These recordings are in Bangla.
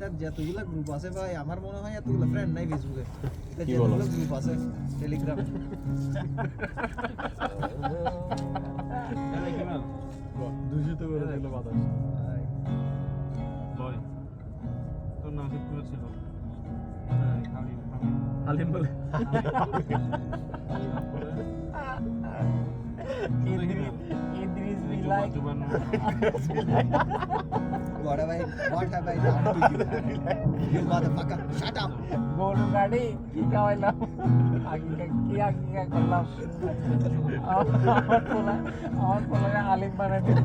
তার যতগুলো গ্রুপ আছে ভাই আমার মনে হয় এতগুলো ফ্রেন্ড নাই ফেসবুকে কি বলো? যতগুলো গ্রুপ আছে টেলিগ্রামে দূষিত করে দিল বাতাস। বয় তোর নাম কি ছিল? হালিম বলে Idris be like what have I done to you you motherfucker shut up গরু গাড়ি কি খাওয়াইলাম আগে করলাম আমার পোলা আলিম বানাই দিল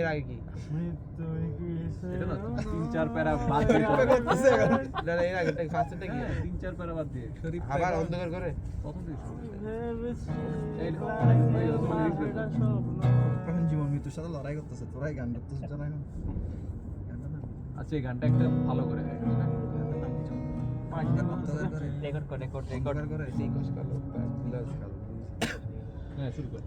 এর আগে কি এটা না 3-4 প্যারা বাদ দিয়ে না এর আগে ফার্স্টটা কি 3-4 প্যারা বাদ দিয়ে শরীফ আবার অন্ধকার করে প্রথম দিন এখন জীবন মৃত্যুর সাথে লড়াই করতেছে তোরাই গান করতেছিস জানা এখন আচ্ছা এই গানটা একটা ভালো করে রেকর্ড করে সেই কোশ কালো বিলাস কালো হ্যাঁ শুরু কর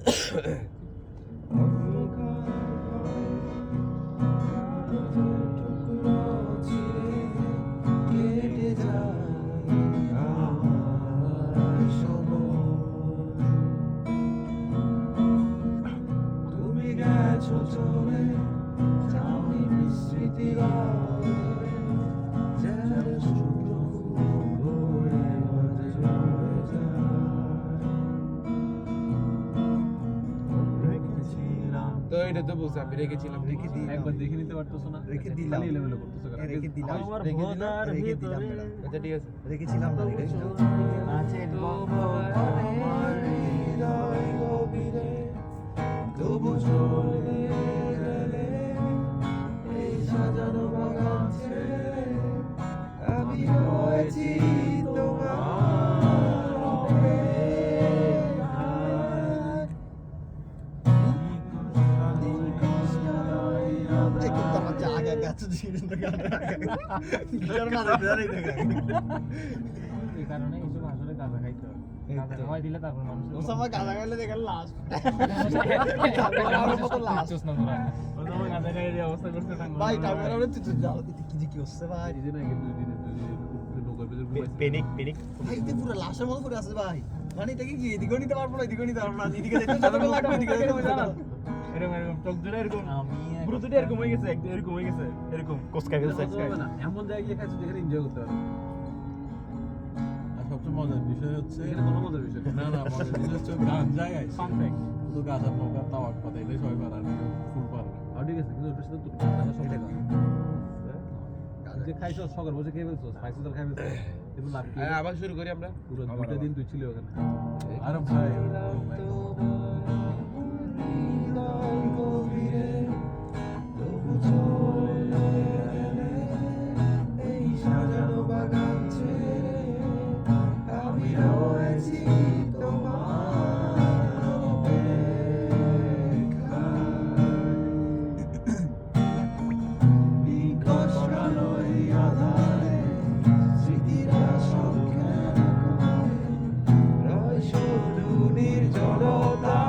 তুমি গেছো চলে যাওনি বিস্মৃতি তো এটা তো বুঝছি আমি রেখেছিলাম রেখে দিই একবার দেখে নিতে পারতেছ না রেখে দিলাম। খালি লেভেলে করতেছ কেন রেখে দিলাম রেখে দিলাম আচ্ছা ঠিক আছে রেখেছিলাম না রেখেছিলাম আছে তবু চলে গেলে এই সাজানো বাগান ছেড়ে আমি রয়েছি তোমার অপেক্ষায়। দেখো তোমার যা আগে গেছে জিনিসটা গানে গিটার মারতে জানি না এই কারণে এইসব আসলে গাঁজা খাইতে হয় গাঁজা খাওয়াই দিলে তারপর মানুষ ও সময় গানা গাইলে দেখেন লাস্ট ভাই টাইমার আমরা তুই যাও কি হচ্ছে ভাই এই যে না কিন্তু দুই দিনে নৌকার ভিতরে ঘুমাইছে পেনিক ভাই এটা পুরো লাশের মতো করে আছে ভাই মানে এটা কি এদিকে নিতে পারবো না এদিকে নিতে পারবো না এদিকে যেতে যতক্ষণ লাগবে এদিকে যেতে হবে না এরকম চোখ জোরে এরকম আমি ব্রুতুটি এরকম হয়ে গেছে এরকম হয়ে গেছে এরকম কোসকা এটা ফেলছে কথা হবে না এমন জায়গায় গিয়ে খাইছো যেখানে এনজয় করতে পারো আর সবচেয়ে মজার বিষয় হচ্ছে এখানে কোনো মজার বিষয় না না মজার বিষয় হচ্ছে গান জায়গায় ফান ফ্যাক্ট শুধু গাজার নৌকা তাওয়াক পাতা এটাই সবাই পারে আর ফুল পারে না। আর ঠিক আছে কিন্তু ওটার সাথে তুমি টাকা সব টাকা যে খাইছো সকাল বসে খেয়ে ফেলছো খাইছো তো খাই ফেলছো এগুলো লাভ কি আবার শুরু করি আমরা পুরো দুইটা দিন তুই ছিলে ওখানে আর ভাই এই সাজানো বাগান ছেড়ে আমি রয়েছি তোমার অপেক্ষায়। বিকশ আলোয় আঁধারে স্মৃতিরা সংখ্যান করে রয় শুধু নির্জনতা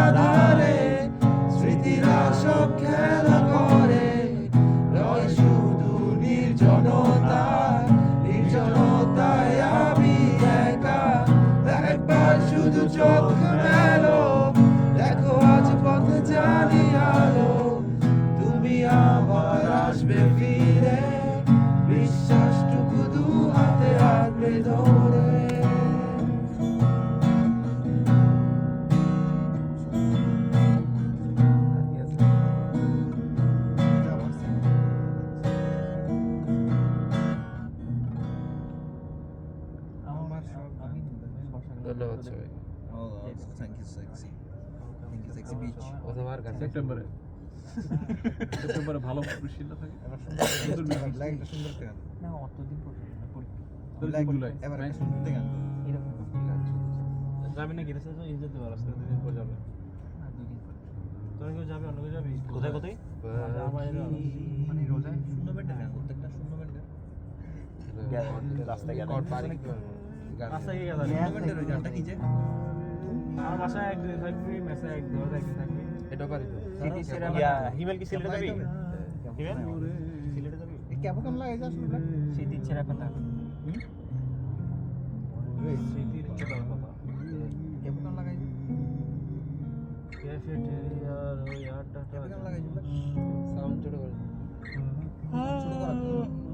আধারে স্মৃতিরা সব খেলা করে রয় শুধু নির্জনতায় আমি একা একবার শুধু চোখ মেলো দেখো আজ পথে জানি আলো তুমি আবার আসবে ফিরে বিশ্বাসটুকু দু হাতে আঁকড়ে ধরে ধন্যবাদ সবাই থ্যাংক ইউ সেক্সি বিচ অথবা আর গান সেপ্টেম্বরে ভালো বৃষ্টিটা থাকে লাইকটা সুন্দর গান না অতদিন পর্যন্ত না, জুলাই এবার একটা সুন্দর গান এরকম যাবি না গেছে তো এই যেতে পারো আজকে দুদিন পর যাবে না 2 দিন পর তোরা কেউ যাবি অন্য কেউ যাবি কোথায় কোথায় মানে রোজায় শূন্য ব্যান্ডের গান প্রত্যেকটা শূন্য ব্যান্ডের রাস্তায় গেলে কর পারি কি রাস্তায় গিয়ে গেল শূন্য ব্যান্ডের ওই গানটা কি যে আমার বাসায় একদিন থাকবি মেসে একদিন থাকবি এটা পারি তো সিটি সেরা হিমেল কি সিলেটে যাবি হিমেল হ্যাঁ। সিলেটে যাবি এই কেমন লাগে যে আসলে সিটি সেরা কথা স্মৃতির ছোটার কথা কেমন লাগাই ক্যাফেটেরিয়ার ওই আড্ডাটা কেমন লাগাই সাউন্ড ছোট করে ছোট করা